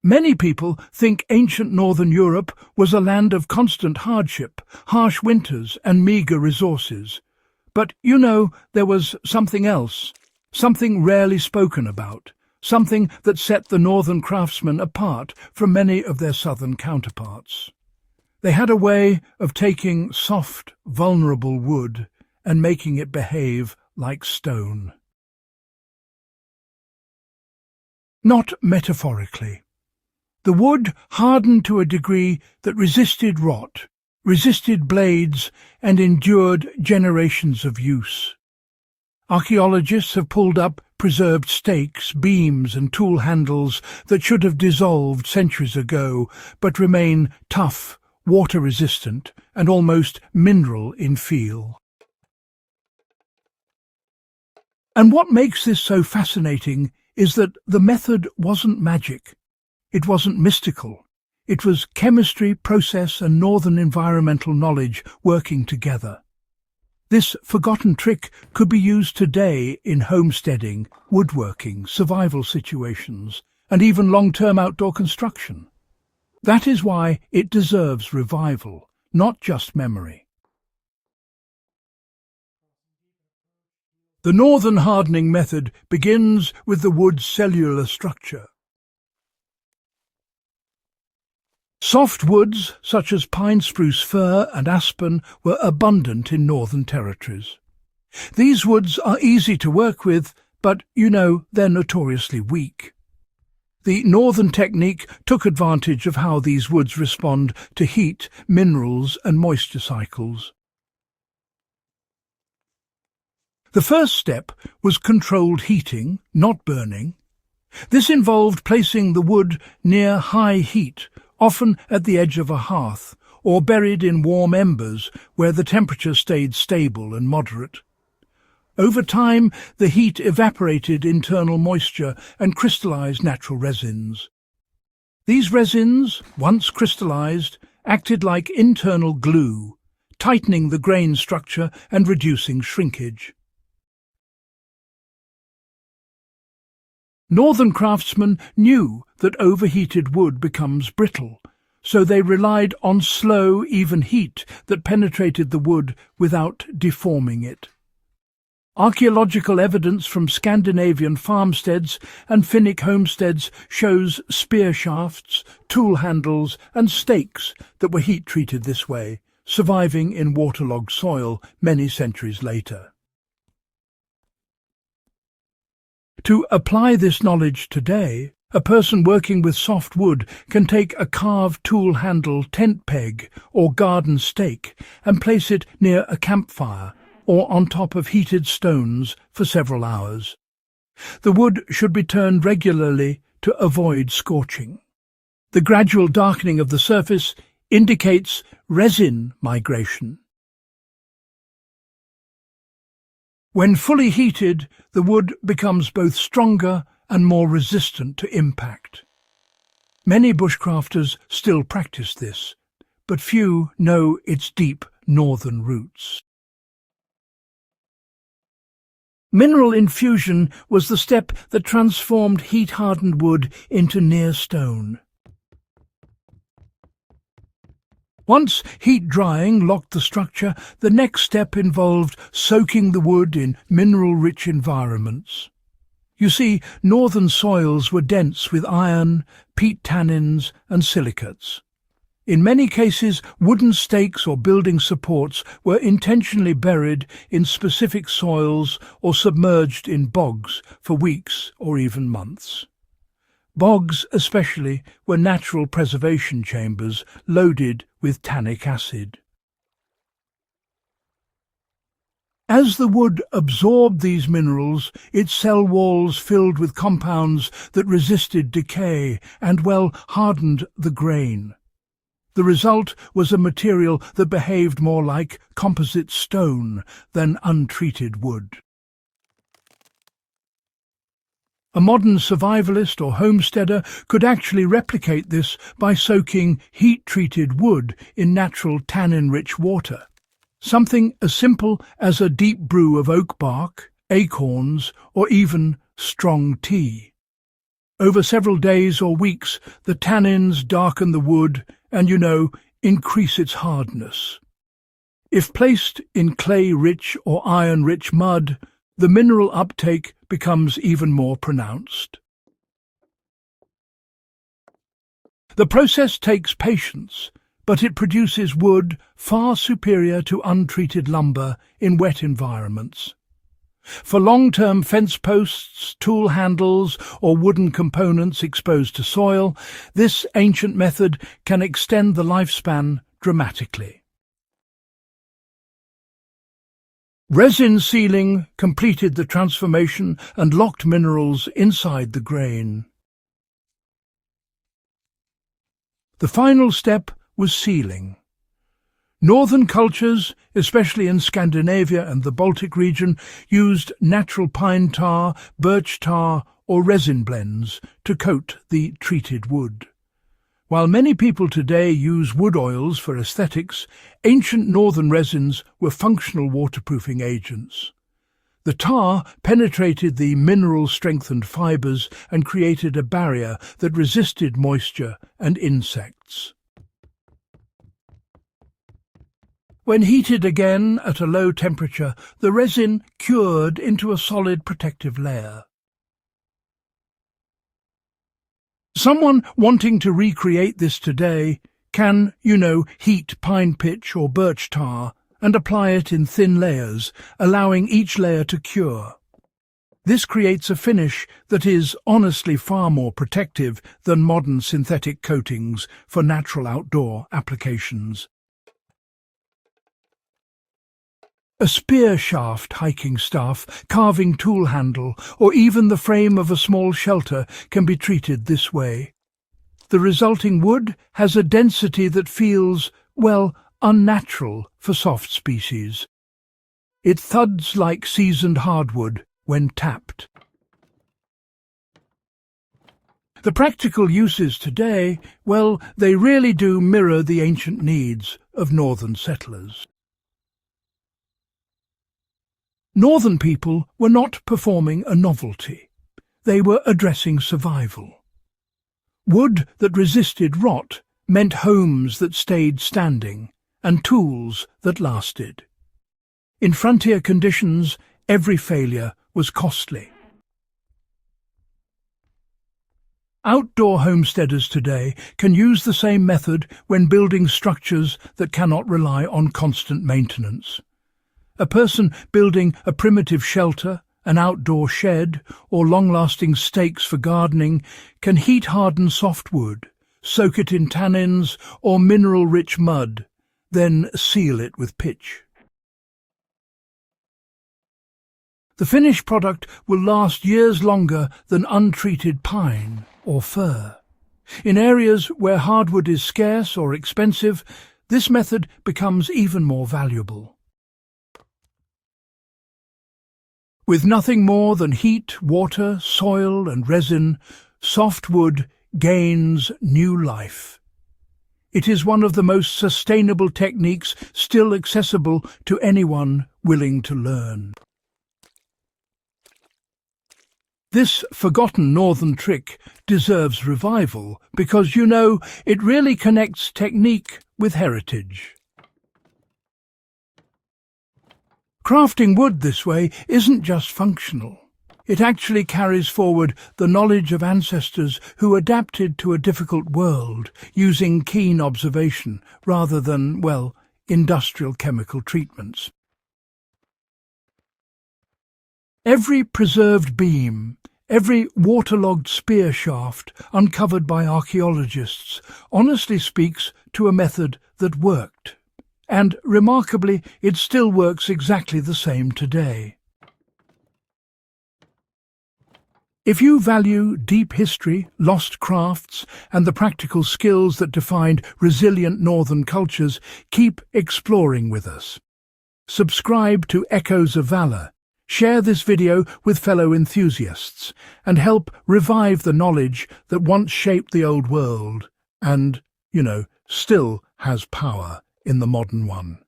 Many people think ancient northern Europe was a land of constant hardship, harsh winters and meagre resources. But, there was something else, something rarely spoken about, something that set the northern craftsmen apart from many of their southern counterparts. They had a way of taking soft, vulnerable wood and making it behave like stone. Not metaphorically. The wood hardened to a degree that resisted rot, resisted blades, and endured generations of use. Archaeologists have pulled up preserved stakes, beams, and tool handles that should have dissolved centuries ago, but remain tough, water-resistant, and almost mineral in feel. And what makes this so fascinating is that the method wasn't magic. It wasn't mystical. It was chemistry, process, and northern environmental knowledge working together. This forgotten trick could be used today in homesteading, woodworking, survival situations, and even long-term outdoor construction. That is why it deserves revival, not just memory. The northern hardening method begins with the wood's cellular structure. Soft woods, such as pine, spruce, fir and aspen, were abundant in northern territories. These woods are easy to work with, but, they're notoriously weak. The northern technique took advantage of how these woods respond to heat, minerals and moisture cycles. The first step was controlled heating, not burning. This involved placing the wood near high heat, often at the edge of a hearth, or buried in warm embers where the temperature stayed stable and moderate. Over time, the heat evaporated internal moisture and crystallized natural resins. These resins, once crystallized, acted like internal glue, tightening the grain structure and reducing shrinkage. Northern craftsmen knew that overheated wood becomes brittle, so they relied on slow, even heat that penetrated the wood without deforming it. Archaeological evidence from Scandinavian farmsteads and Finnic homesteads shows spear shafts, tool handles and stakes that were heat-treated this way, surviving in waterlogged soil many centuries later. To apply this knowledge today, a person working with soft wood can take a carved tool handle tent peg or garden stake and place it near a campfire or on top of heated stones for several hours. The wood should be turned regularly to avoid scorching. The gradual darkening of the surface indicates resin migration. When fully heated, the wood becomes both stronger and more resistant to impact. Many bushcrafters still practice this, but few know its deep northern roots. Mineral infusion was the step that transformed heat-hardened wood into near stone. Once heat drying locked the structure, the next step involved soaking the wood in mineral-rich environments. You see, northern soils were dense with iron, peat tannins and silicates. In many cases, wooden stakes or building supports were intentionally buried in specific soils or submerged in bogs for weeks or even months. Bogs, especially, were natural preservation chambers loaded with tannic acid. As the wood absorbed these minerals, its cell walls filled with compounds that resisted decay and, hardened the grain. The result was a material that behaved more like composite stone than untreated wood. A modern survivalist or homesteader could actually replicate this by soaking heat-treated wood in natural tannin-rich water. Something as simple as a deep brew of oak bark, acorns, or even strong tea. Over several days or weeks, the tannins darken the wood and, increase its hardness. If placed in clay-rich or iron-rich mud, the mineral uptake becomes even more pronounced. The process takes patience, but it produces wood far superior to untreated lumber in wet environments. For long-term fence posts, tool handles, or wooden components exposed to soil, this ancient method can extend the lifespan dramatically. Resin sealing completed the transformation and locked minerals inside the grain. The final step was sealing. Northern cultures, especially in Scandinavia and the Baltic region, used natural pine tar, birch tar, or resin blends to coat the treated wood. While many people today use wood oils for aesthetics, ancient northern resins were functional waterproofing agents. The tar penetrated the mineral-strengthened fibres and created a barrier that resisted moisture and insects. When heated again at a low temperature, the resin cured into a solid protective layer. Someone wanting to recreate this today can, heat pine pitch or birch tar and apply it in thin layers, allowing each layer to cure. This creates a finish that is honestly far more protective than modern synthetic coatings for natural outdoor applications. A spear shaft hiking staff, carving tool handle, or even the frame of a small shelter can be treated this way. The resulting wood has a density that feels, unnatural for soft species. It thuds like seasoned hardwood when tapped. The practical uses today, they really do mirror the ancient needs of northern settlers. Northern people were not performing a novelty. They were addressing survival. Wood that resisted rot meant homes that stayed standing and tools that lasted. In frontier conditions, every failure was costly. Outdoor homesteaders today can use the same method when building structures that cannot rely on constant maintenance. A person building a primitive shelter, an outdoor shed, or long-lasting stakes for gardening can heat-harden softwood, soak it in tannins or mineral-rich mud, then seal it with pitch. The finished product will last years longer than untreated pine or fir. In areas where hardwood is scarce or expensive, this method becomes even more valuable. With nothing more than heat, water, soil and resin, softwood gains new life. It is one of the most sustainable techniques still accessible to anyone willing to learn. This forgotten northern trick deserves revival because, it really connects technique with heritage. Crafting wood this way isn't just functional. It actually carries forward the knowledge of ancestors who adapted to a difficult world using keen observation rather than, industrial chemical treatments. Every preserved beam, every waterlogged spear shaft uncovered by archaeologists honestly speaks to a method that worked. And, remarkably, it still works exactly the same today. If you value deep history, lost crafts, and the practical skills that defined resilient northern cultures, keep exploring with us. Subscribe to Echoes of Valor, share this video with fellow enthusiasts, and help revive the knowledge that once shaped the old world and, still has power in the modern one.